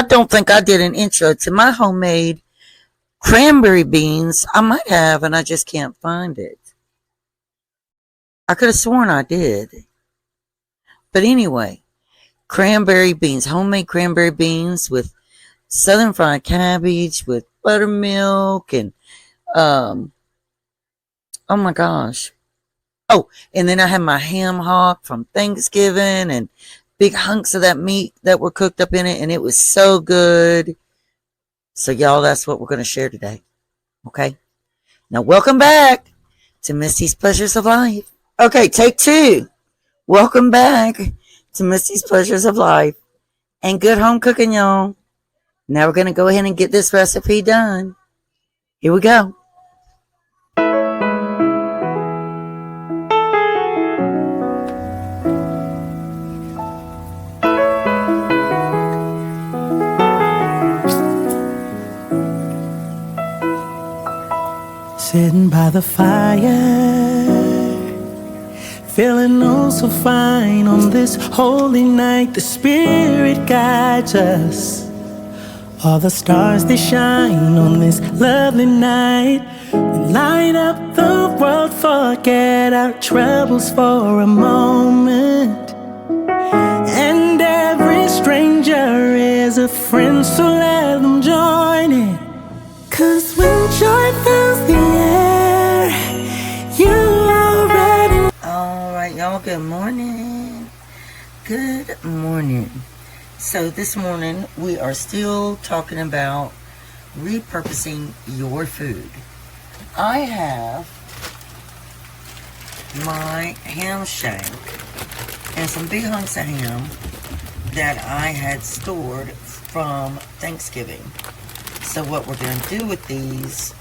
I don't think I did an intro to my homemade cranberry beans. I might have, and I just can't find it. I could have sworn I did. But anyway, cranberry beans, homemade cranberry beans with southern fried cabbage, with buttermilk, and oh my gosh. Oh, and then I had my ham hock from Thanksgiving and big hunks of that meat that were cooked up in it, and it was so good. So y'all, that's what we're going to share today. Okay? Now welcome back to Misty's Pleasures of Life. Okay, take two. Welcome back to Misty's Pleasures of Life. And good home cooking, y'all. Now we're going to go ahead and get this recipe done. Here we go. Sitting by the fire, feeling oh so fine on this holy night. The Spirit guides us. All the stars they shine on this lovely night. We light up the world, forget our troubles for a moment. And every stranger is a friend, so let them join in. 'Cause when joy fills the air, you already. Alright, y'all, good morning. Good morning. So this morning we are still talking about repurposing your food. I have my ham shank and some big hunks of ham that I had stored from Thanksgiving. So what we're going to do with these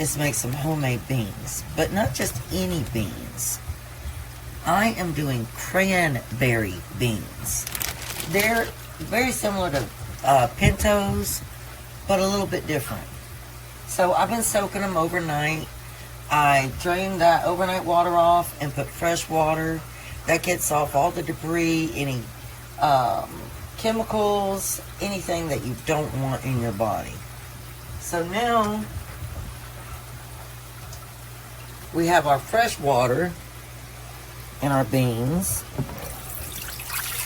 is make some homemade beans, but not just any beans. I am doing cranberry beans. They're very similar to pintos, but a little bit different. So I've been soaking them overnight. I drained that overnight water off and put fresh water. That gets off all the debris, any chemicals, anything that you don't want in your body. So now we have our fresh water in our beans.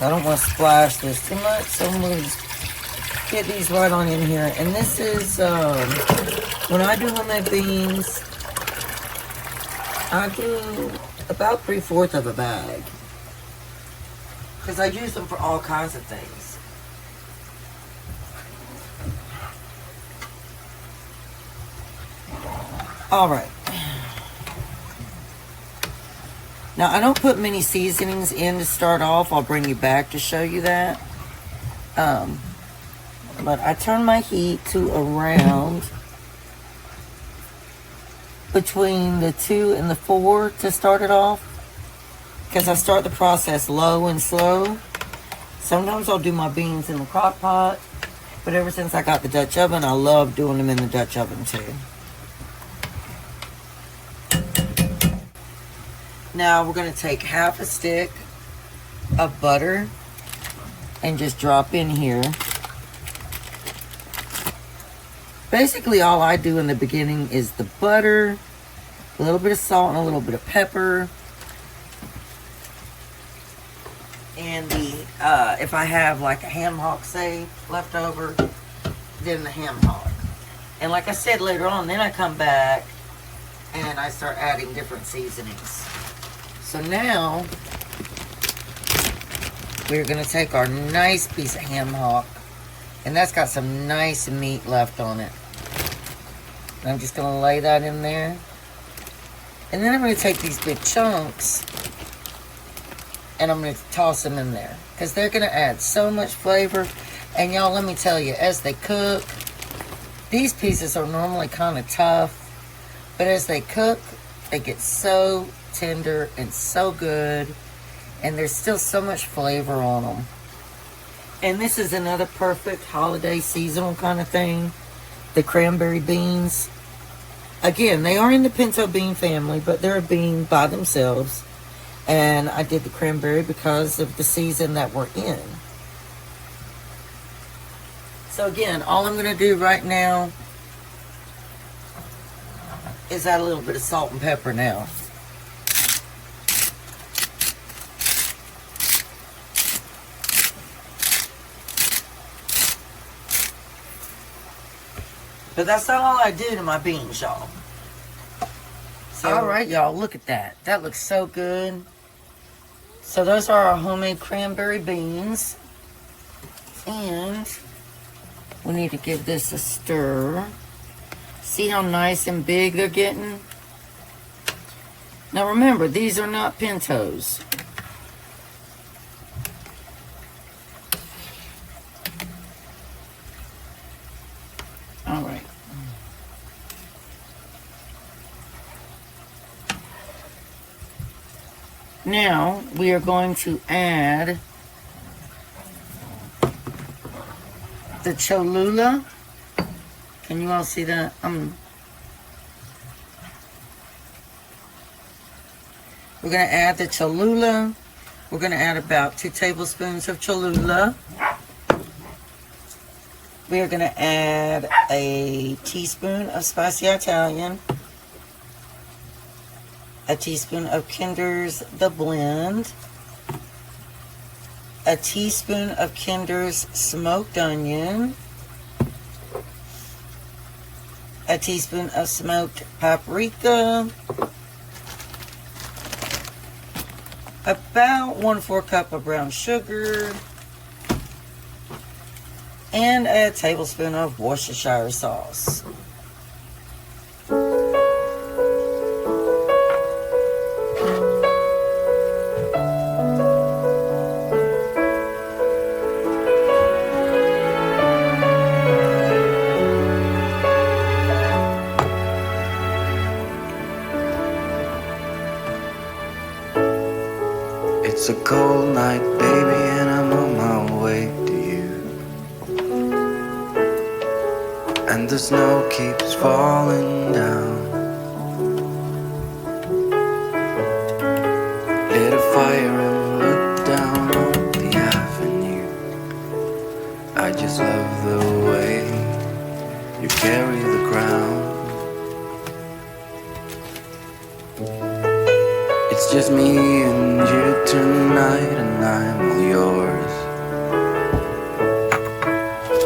I don't want to splash this too much, so I'm going to get these right on in here. And this is, when I do homemade beans, I do about 3/4 of a bag. Because I use them for all kinds of things. Alright. Now, I don't put many seasonings in to start off. I'll bring you back to show you that. But I turn my heat to around between the 2 and the 4 to start it off. Because I start the process low and slow. Sometimes I'll do my beans in the crock pot. But ever since I got the Dutch oven, I love doing them in the Dutch oven too. Now we're going to take half a stick of butter and just drop in here. Basically all I do in the beginning is the butter, a little bit of salt and a little bit of pepper. And the if I have like a ham hock say left over, then the ham hock. And like I said, later on, then I come back and I start adding different seasonings. So now we're going to take our nice piece of ham hock, and that's got some nice meat left on it. And I'm just going to lay that in there. And then I'm going to take these big chunks and I'm going to toss them in there because they're going to add so much flavor. And y'all, let me tell you, as they cook, these pieces are normally kind of tough, but as they cook, they get so tender and so good, and there's still so much flavor on them. And this is another perfect holiday seasonal kind of thing, the cranberry beans. Again, they are in the pinto bean family, but they're a bean by themselves, and I did the cranberry because of the season that we're in. So again, all I'm going to do right now is add a little bit of salt and pepper now. But that's not all I do to my beans, y'all. So, all right, y'all, look at that. That looks so good. So those are our homemade cranberry beans. And we need to give this a stir. See how nice and big they're getting? Now remember, these are not pintos. All right. Now we are going to add the Cholula. Can you all see that? We're going to add the Cholula. We're going to add about 2 tablespoons of Cholula. We are going to add a teaspoon of Spicy Italian, a teaspoon of Kinder's The Blend, a teaspoon of Kinder's Smoked Onion, a teaspoon of smoked paprika, about 1/4 cup of brown sugar, and a tablespoon of Worcestershire sauce. It's a cold night, baby, and I'm on my way to you. And the snow keeps falling down. Lit a fire and looked down on the avenue. I just love the way you carry the crown. It's just me and you tonight, and I'm all yours.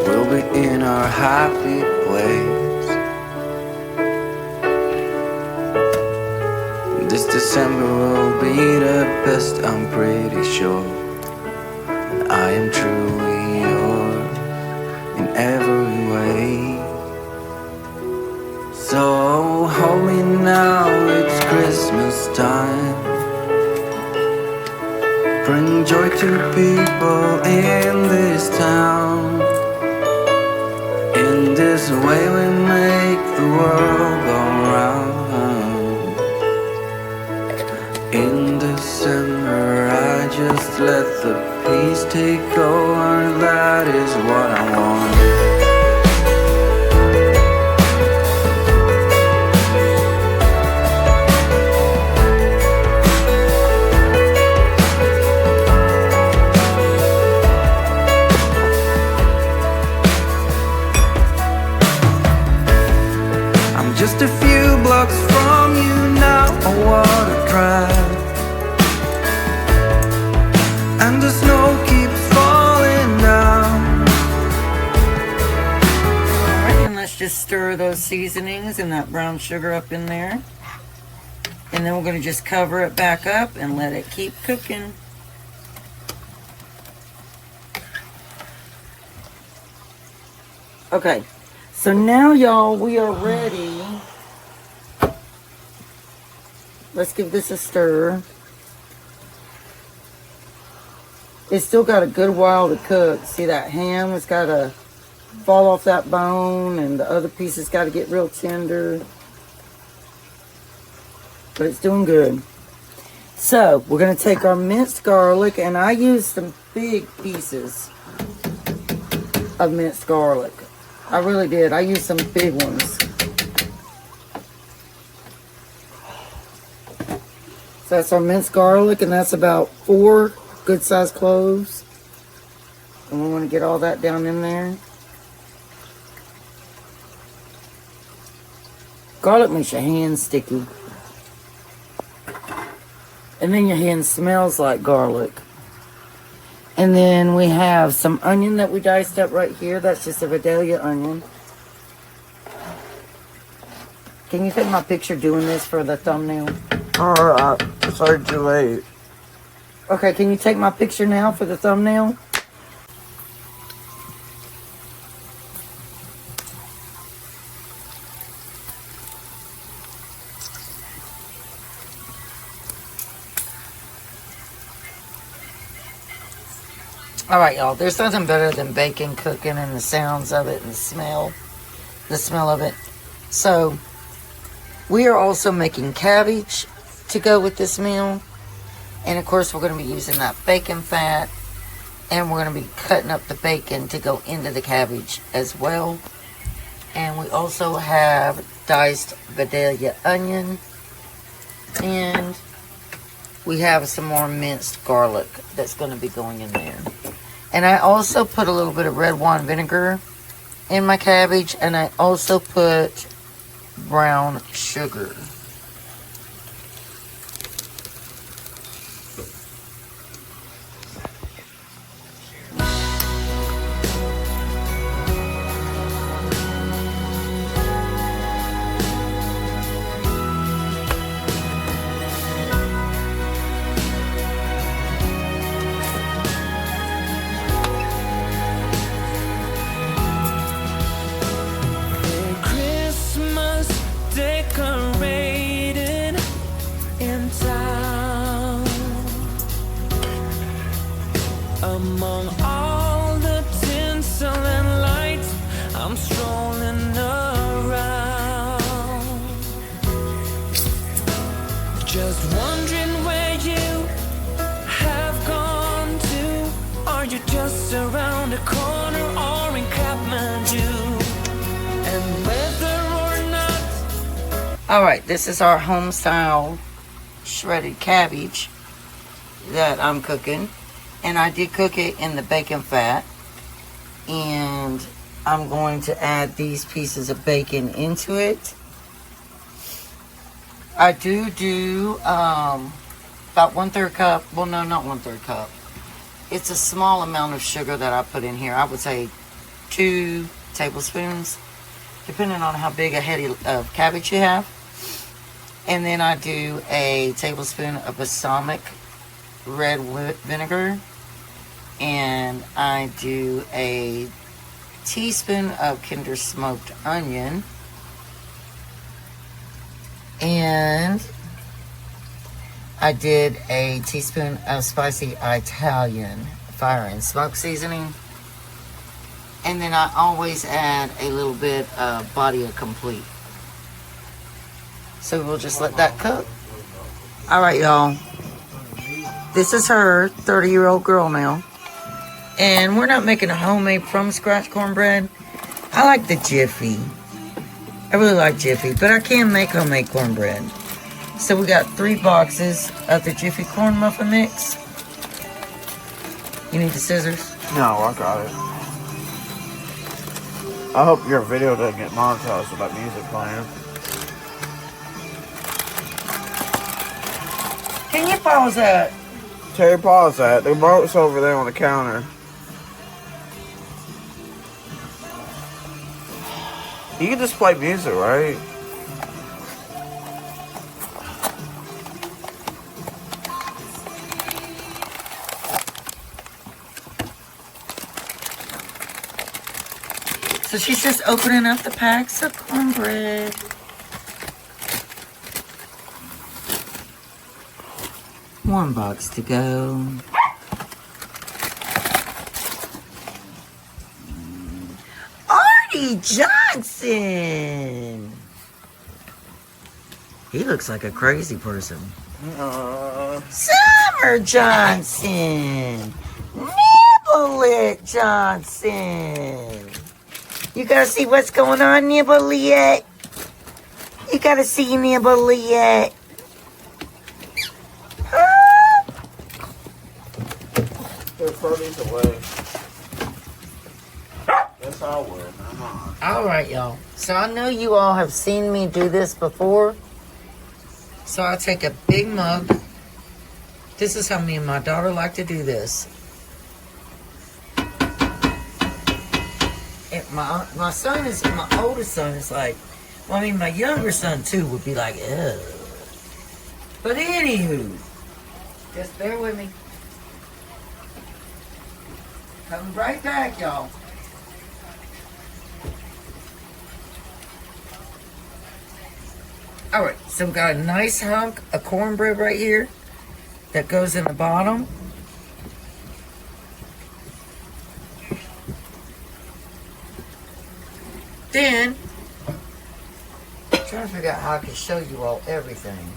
We'll be in our happy place. This December will be the best, I'm pretty sure. And I am truly yours in every way. So hold me now, it's Christmas time. Bring joy to people in this town. In this way we make the world go round. In December I just let the peace take over. That is what I want. Just a few blocks from you now, I wanna drive. And the snow keeps falling down. Alright, and let's just stir those seasonings and that brown sugar up in there. And then we're going to just cover it back up and let it keep cooking. Okay, so now y'all, we are ready. Let's give this a stir. It's still got a good while to cook. See that ham? It's got to fall off that bone, and the other pieces got to get real tender. But it's doing good. So, we're going to take our minced garlic, and I used some big pieces of minced garlic. I really did. I used some big ones. So that's our minced garlic, and that's about 4 good-sized cloves. And we want to get all that down in there. Garlic makes your hands sticky. And then your hand smells like garlic. And then we have some onion that we diced up right here. That's just a Vidalia onion. Can you take my picture doing this for the thumbnail? Alright, sorry too late. Okay, can you take my picture now for the thumbnail? Alright, y'all. There's nothing better than bacon cooking and the sounds of it and the smell of it. So, we are also making cabbage to go with this meal. And, of course, we're going to be using that bacon fat. And we're going to be cutting up the bacon to go into the cabbage as well. And we also have diced Vidalia onion. And we have some more minced garlic that's going to be going in there. And I also put a little bit of red wine vinegar in my cabbage. And I also put brown sugar. Among all the tinsel and lights, I'm strolling around, just wondering where you have gone to. Are you just around the corner or in Kathmandu? And whether or not. Alright, this is our home style shredded cabbage that I'm cooking. And I did cook it in the bacon fat. And I'm going to add these pieces of bacon into it. I do about 1/3 cup. Well, no, not 1/3 cup. It's a small amount of sugar that I put in here. I would say 2 tablespoons, depending on how big a head of cabbage you have. And then I do a tablespoon of balsamic red vinegar, and I do a teaspoon of Kinder smoked onion, and I did a teaspoon of spicy Italian fire and smoke seasoning, and then I always add a little bit of Body Complete. So we'll just let that cook. Alright, y'all. This is her 30-year-old girl now. And we're not making a homemade from scratch cornbread. I like the Jiffy. I really like Jiffy, but I can make homemade cornbread. So we got 3 boxes of the Jiffy corn muffin mix. You need the scissors? No, I got it. I hope your video doesn't get monetized with that music playing. Can you pause that? Terry, pause that. The remote's over there on the counter. You can just play music, right? So she's just opening up the packs of cornbread. One box to go. Artie Johnson! He looks like a crazy person. Summer Johnson! Nibble it, Johnson! You gotta see what's going on, Nibble it? You gotta see Nibble it. Throw these away. That's I would. I'm on. All right, y'all. So I know you all have seen me do this before. So I'll take a big mug. This is how me and my daughter like to do this. And my son is, my oldest son is like, well, I mean, my younger son too would be like, ugh. But anywho, just bear with me. Coming right back, y'all. Alright, so we got a nice hunk of cornbread right here that goes in the bottom. Then, I'm trying to figure out how I can show you all everything.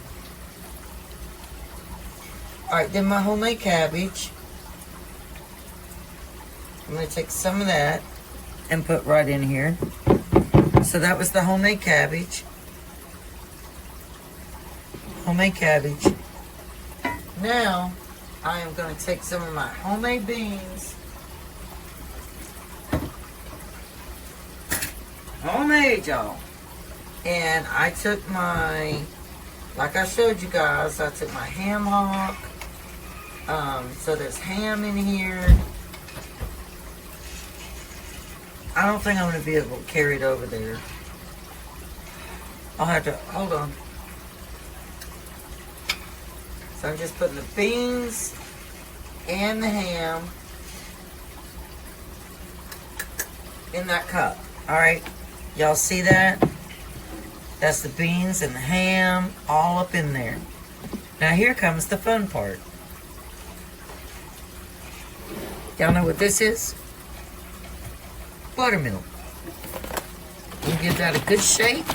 Alright, then my homemade cabbage. I'm going to take some of that and put right in here. So that was the homemade cabbage. Homemade cabbage. Now, I am going to take some of my homemade beans. Homemade, y'all. And I took my, like I showed you guys, I took my ham hock. So there's ham in here. I don't think I'm going to be able to carry it over there. I'll have to, hold on. So I'm just putting the beans and the ham in that cup. Alright, y'all see that? That's the beans and the ham all up in there. Now here comes the fun part. Y'all know what this is? Buttermilk. We'll give that a good shake.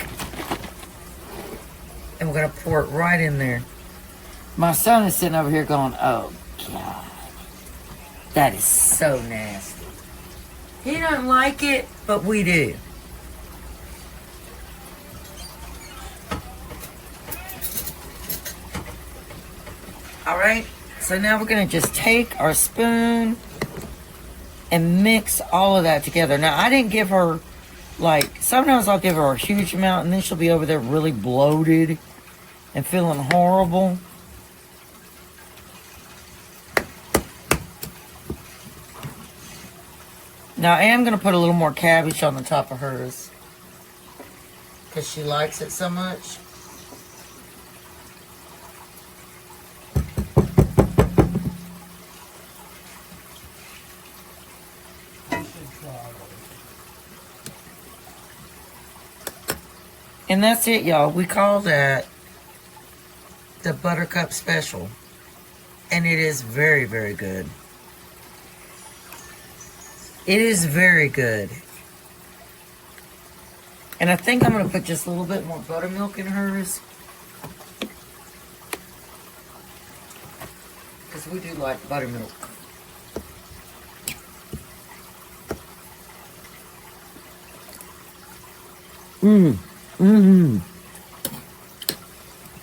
And we're going to pour it right in there. My son is sitting over here going, oh, God. That is so nasty. He doesn't like it, but we do. All right. So now we're going to just take our spoon and mix all of that together. Now, I didn't give her, like, sometimes I'll give her a huge amount and then she'll be over there really bloated and feeling horrible. Now, I am going to put a little more cabbage on the top of hers because she likes it so much. And that's it, y'all. We call that the Buttercup Special. And it is very, very good. It is very good. And I think I'm going to put just a little bit more buttermilk in hers. Because we do like buttermilk.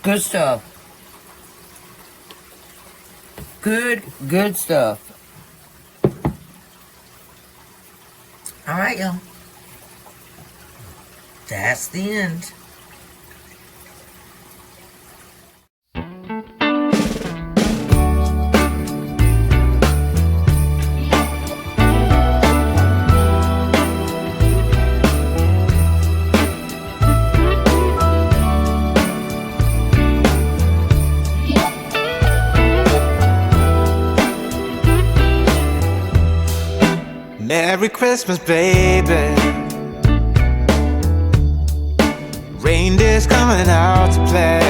Good stuff. Good stuff. All right, y'all. That's the end. Merry Christmas, baby. Reindeer's coming out to play.